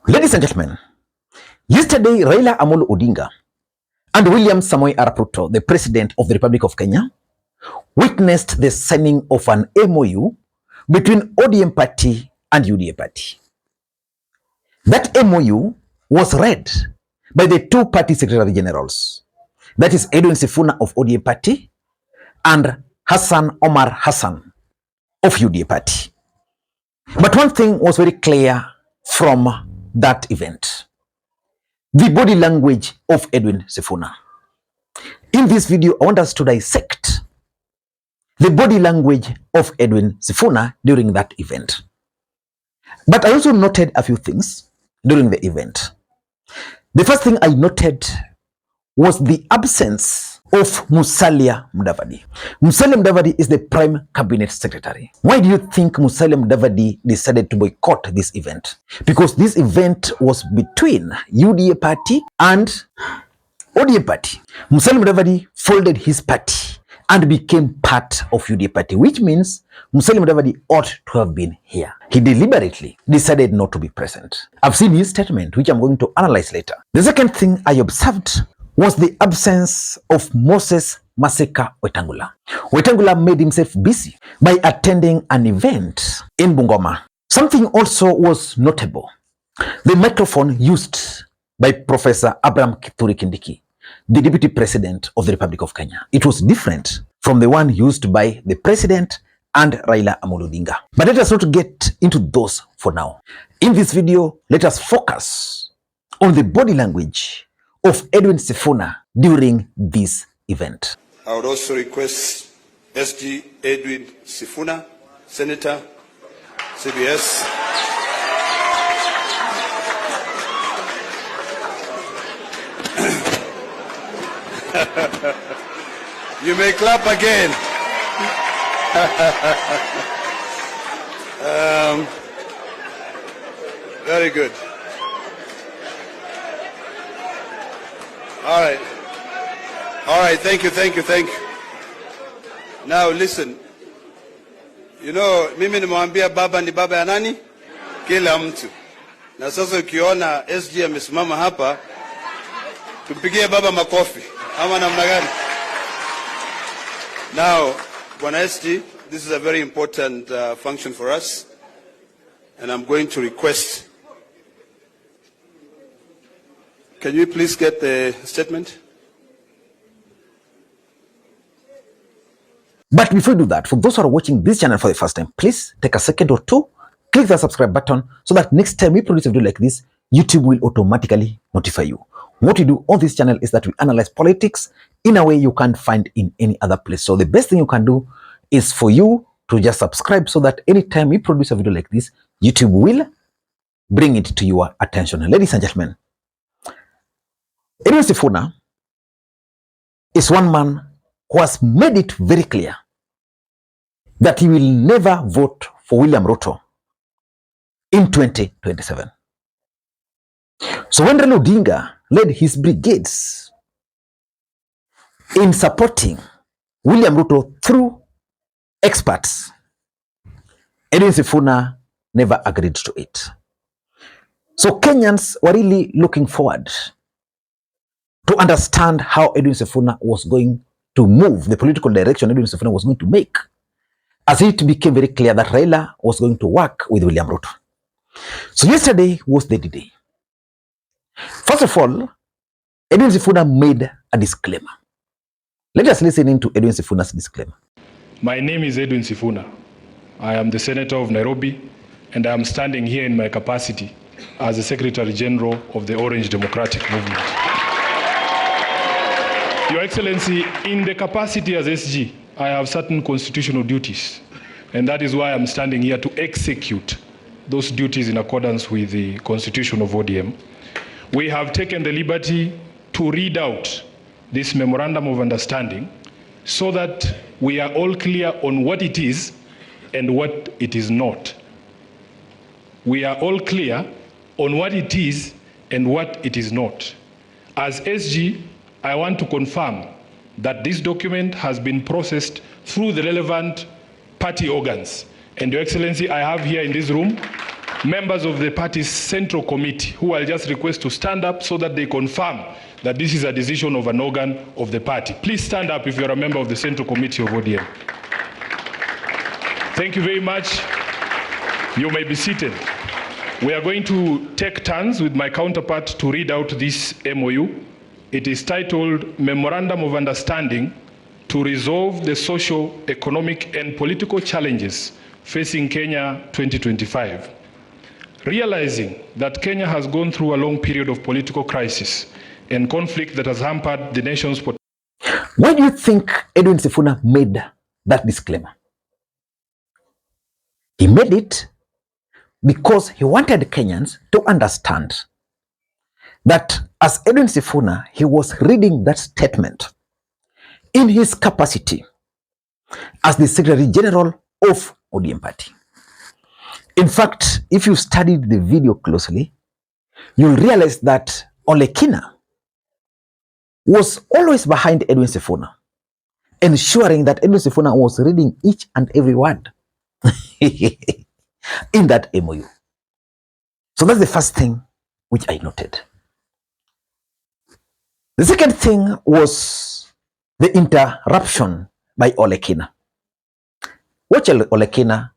Ladies and gentlemen, yesterday Raila Odinga and William Samoei Arap Ruto, the President of the Republic of Kenya, witnessed the signing of an MOU between ODM party and UDA party. That MOU was read by the two party secretary generals, that is Edwin Sifuna of ODM party and Hassan Omar Hassan of UDA party. But one thing was very clear from that event: the body language of Edwin Sifuna. In this video, I want us to dissect the body language of Edwin Sifuna during that event. But I also noted a few things during the event. The first thing I noted was the absence of Musalia Mudavadi. Musalia Mudavadi is the Prime Cabinet Secretary. Why do you think Musalia Mudavadi decided to boycott this event? Because this event was between UDA party and ODM party. Musalia Mudavadi folded his party and became part of UDA party, which means Musalia Mudavadi ought to have been here. He deliberately decided not to be present. I've seen his statement, which I'm going to analyze later. The second thing I observed was the absence of Moses Masika Wetangula. Wetangula made himself busy by attending an event in Bungoma. Something also was notable: the microphone used by Professor Abraham Kithure Kindiki, the Deputy President of the Republic of Kenya. It was different from the one used by the President and Raila Odinga. But let us not get into those for now. In this video, let us focus on the body language of Edwin Sifuna during this event. I would also request SG Edwin Sifuna, Senator, CBS. You may clap again. Very good. All right. All right. Thank you. Now listen. You know, mimi nimwambia baba ni baba ya nani? Kila mtu. Na sasa ukiona SG amesimama hapa, tumpigie baba makofi. Ama namna gani? Now, Bwana SG, this is a very important function for us, and I'm going to request. Can you please get the statement? But before you do that, for those who are watching this channel for the first time, please take a second or two, click the subscribe button so that next time we produce a video like this, YouTube will automatically notify you. What we do on this channel is that we analyze politics in a way you can't find in any other place. So the best thing you can do is for you to just subscribe so that anytime we produce a video like this, YouTube will bring it to your attention. Ladies and gentlemen, Edwin Sifuna is one man who has made it very clear that he will never vote for William Ruto in 2027. So when Raila Odinga led his brigades in supporting William Ruto through experts, Edwin Sifuna never agreed to it. So Kenyans were really looking forward to understand how Edwin Sifuna was going to move, the political direction Edwin Sifuna was going to make, as it became very clear that Raila was going to work with William Ruto. So yesterday was the day. First of all, Edwin Sifuna made a disclaimer. Let us listen into Edwin Sifuna's disclaimer. My name is Edwin Sifuna. I am the Senator of Nairobi, and I am standing here in my capacity as the Secretary General of the Orange Democratic Movement. Your Excellency, in the capacity as SG, I have certain constitutional duties, and that is why I'm standing here to execute those duties in accordance with the Constitution of ODM. We have taken the liberty to read out this Memorandum of Understanding so that we are all clear on what it is and what it is not. We are all clear on what it is and what it is not. As SG, I want to confirm that this document has been processed through the relevant party organs. And Your Excellency, I have here in this room members of the party's central committee, who I'll just request to stand up so that they confirm that this is a decision of an organ of the party. Please stand up if you're a member of the central committee of ODM. Thank you very much. You may be seated. We are going to take turns with my counterpart to read out this MOU. It is titled Memorandum of Understanding to Resolve the Social, Economic and Political Challenges Facing Kenya 2025. Realizing that Kenya has gone through a long period of political crisis and conflict that has hampered the nation's potential. Why do you think Edwin Sifuna made that disclaimer? He made it because he wanted Kenyans to understand that as Edwin Sifuna, he was reading that statement in his capacity as the Secretary General of ODM Party. In fact, if you studied the video closely, you'll realize that Olekina was always behind Edwin Sifuna, ensuring that Edwin Sifuna was reading each and every word in that MOU. So that's the first thing which I noted. The second thing was the interruption by Olekina. Watch Olekina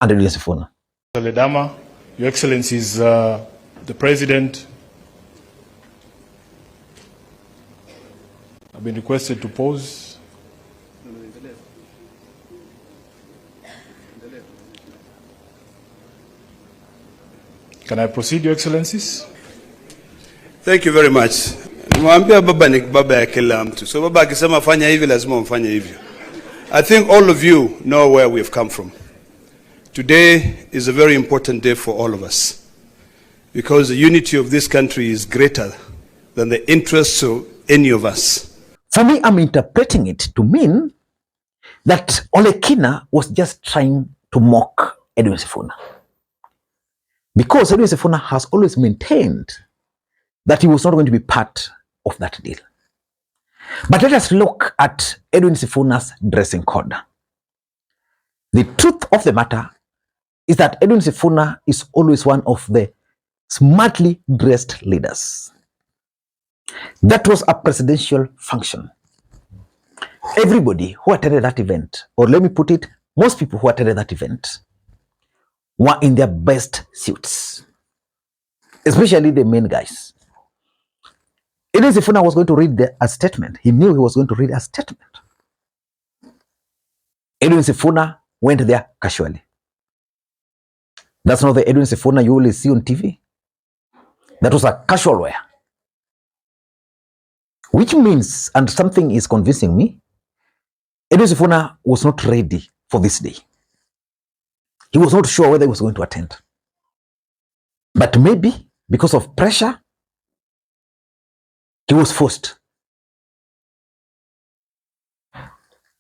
and Edwin Sifuna. Ledama, Your Excellencies, the President, I've been requested to pause. Can I proceed, Your Excellencies? Thank you very much. Nimwambia baba ni baba ya kila mtu. So baba akisema fanya hivi lazima mfanye hivyo. I think all of you know where we have come from. Today is a very important day for all of us because the unity of this country is greater than the interests of any of us. For me, I'm interpreting it to mean that Olekina was just trying to mock Edwin Sifuna. Because Edwin Sifuna has always maintained that he was not going to be part of that deal. But let us look at Edwin Sifuna's dressing code. The truth of the matter is that Edwin Sifuna is always one of the smartly dressed leaders. That was a presidential function. Everybody who attended that event, or let me put it, most people who attended that event were in their best suits, especially the main guys. Edwin Sifuna was going to read a statement. He knew he was going to read a statement. Edwin Sifuna went there casually. That's not the Edwin Sifuna you will see on TV. That was a casual wear. Which means, and something is convincing me, Edwin Sifuna was not ready for this day. He was not sure whether he was going to attend. But maybe because of pressure, he was forced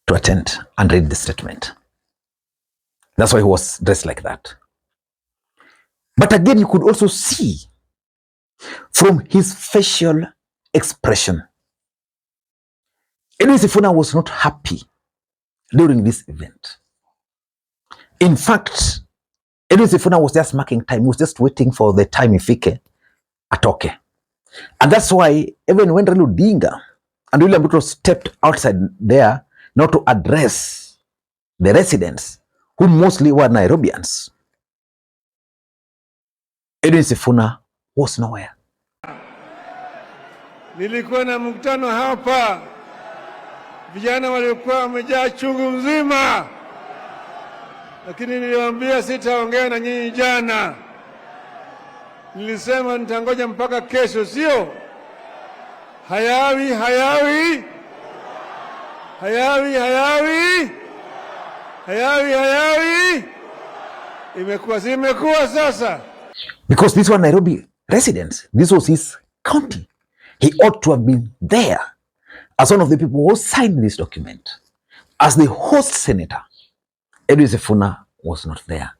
to attend and read the statement. That's why he was dressed like that. But again, you could also see from his facial expression, Edwin Sifuna was not happy during this event. In fact, Edwin Sifuna was just marking time. He was just waiting for the time ifike atoke. And that's why even when Raila Odinga and William Ruto stepped outside there now to address the residents, who mostly were Nairobians, Edwin Sifuna was nowhere. Nilikuwa na mkutano hapa, vijana walikuwa wamejaa chungu mzima, lakini niliwaambia sitaongea na nyinyi jana. Nilisema nitangoja mpaka kesho, sio? Hayawi. Imekuwa sasa. Because these were Nairobi residents. This was his county. He ought to have been there as one of the people who signed this document. As the host senator, Edwin Sifuna was not there.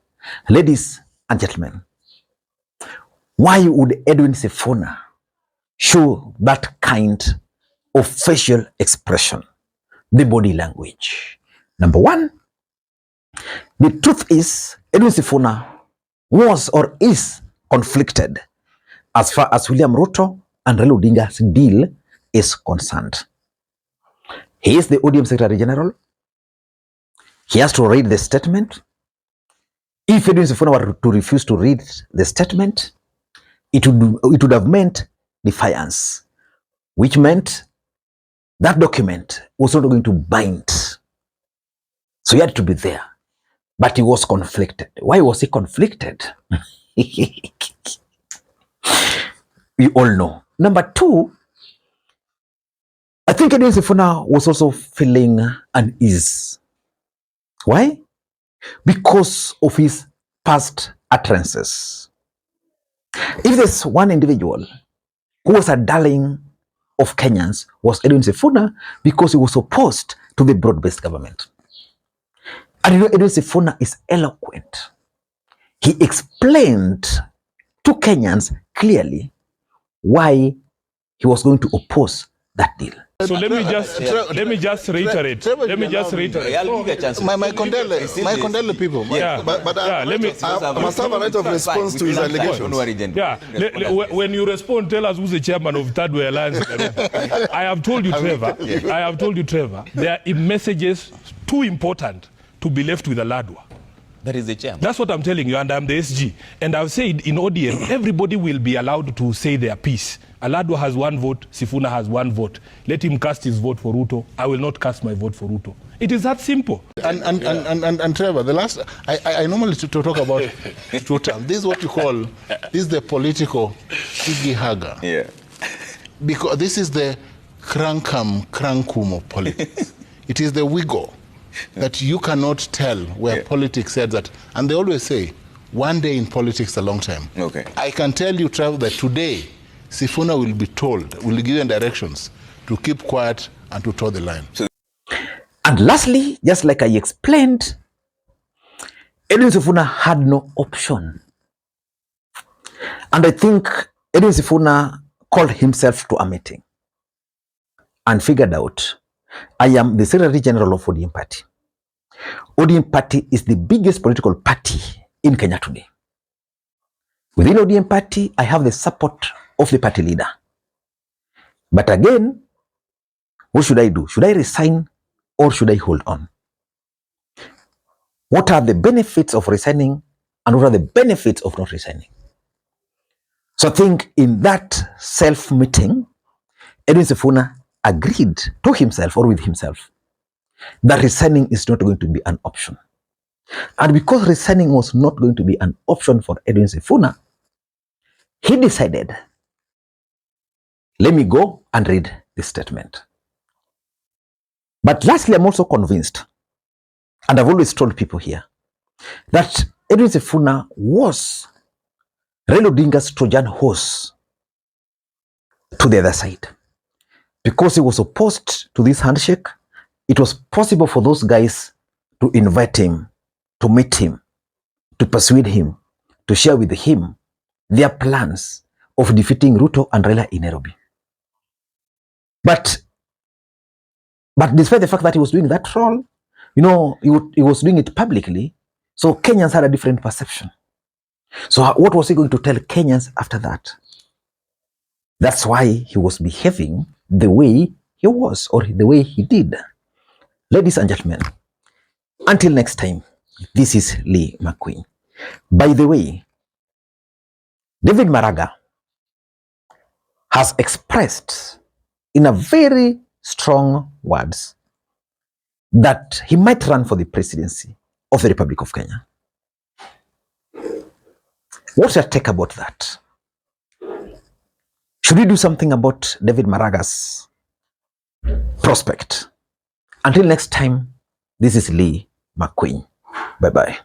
Ladies and gentlemen, why would Edwin Sifuna show that kind of facial expression, the body language? Number one, the truth is Edwin Sifuna was or is conflicted as far as William Ruto and Raila Odinga's deal is concerned. He is the ODM Secretary General. He has to read the statement. If Edwin Sifuna were to refuse to read the statement, it would have meant defiance, which meant that document was not going to bind. So he had to be there. But he was conflicted. Why was he conflicted? We all know. Number two, I think Edwin Sifuna was also feeling unease. Why? Because of his past utterances. If there's one individual who was a darling of Kenyans, was Edwin Sifuna, because he was opposed to the broad-based government. And you know, Edwin Sifuna is eloquent. He explained to Kenyans clearly why he was going to oppose that deal. So let me just reiterate. My condolence, people. Yeah. But I must have a right of response to his allegations. Yeah. When you respond, tell us who's the chairman of Third Way Alliance. I have told you, Trevor. There are messages too important to be left with Aladwa. That is the chairman. That's what I'm telling you, and I'm the SG. And I've said in ODM, everybody will be allowed to say their piece. Aladwa has one vote, Sifuna has one vote. Let him cast his vote for Ruto. I will not cast my vote for Ruto. It is that simple. And Trevor, the last, I normally to talk about two terms. This is what you call, this is the political higgy-haga. Yeah. Because this is the crankum of politics. It is the wiggle that you cannot tell where politics said that. And they always say, one day in politics a long time. Okay. I can tell you, Trevor, that today, Sifuna will be told, will be given directions to keep quiet and to toe the line. And lastly, just like I explained, Edwin Sifuna had no option. And I think Edwin Sifuna called himself to a meeting and figured out, I am the Secretary General of ODM Party. ODM Party is the biggest political party in Kenya today. Within ODM Party, I have the support of the party leader. But again, what should I do? Should I resign or should I hold on? What are the benefits of resigning and what are the benefits of not resigning? So I think in that self-meeting, Edwin Sifuna agreed to himself or with himself that resigning is not going to be an option. And because resigning was not going to be an option for Edwin Sifuna, he decided, let me go and read this statement. But lastly, I'm also convinced, and I've always told people here, that Edwin Sifuna was Raila Odinga's Trojan horse to the other side. Because he was opposed to this handshake, it was possible for those guys to invite him, to meet him, to persuade him, to share with him their plans of defeating Ruto and Raila in Nairobi. But despite the fact that he was doing that role, you know, he was doing it publicly, so Kenyans had a different perception. So what was he going to tell Kenyans after that? That's why he was behaving the way he was, or the way he did. Ladies and gentlemen, until next time, this is Lee Makwiny. By the way, David Maraga has expressed in a very strong words that he might run for the presidency of the Republic of Kenya. What's your take about that? Should we do something about David Maraga's prospect? Until next time, this is Lee Makwiny. Bye-bye.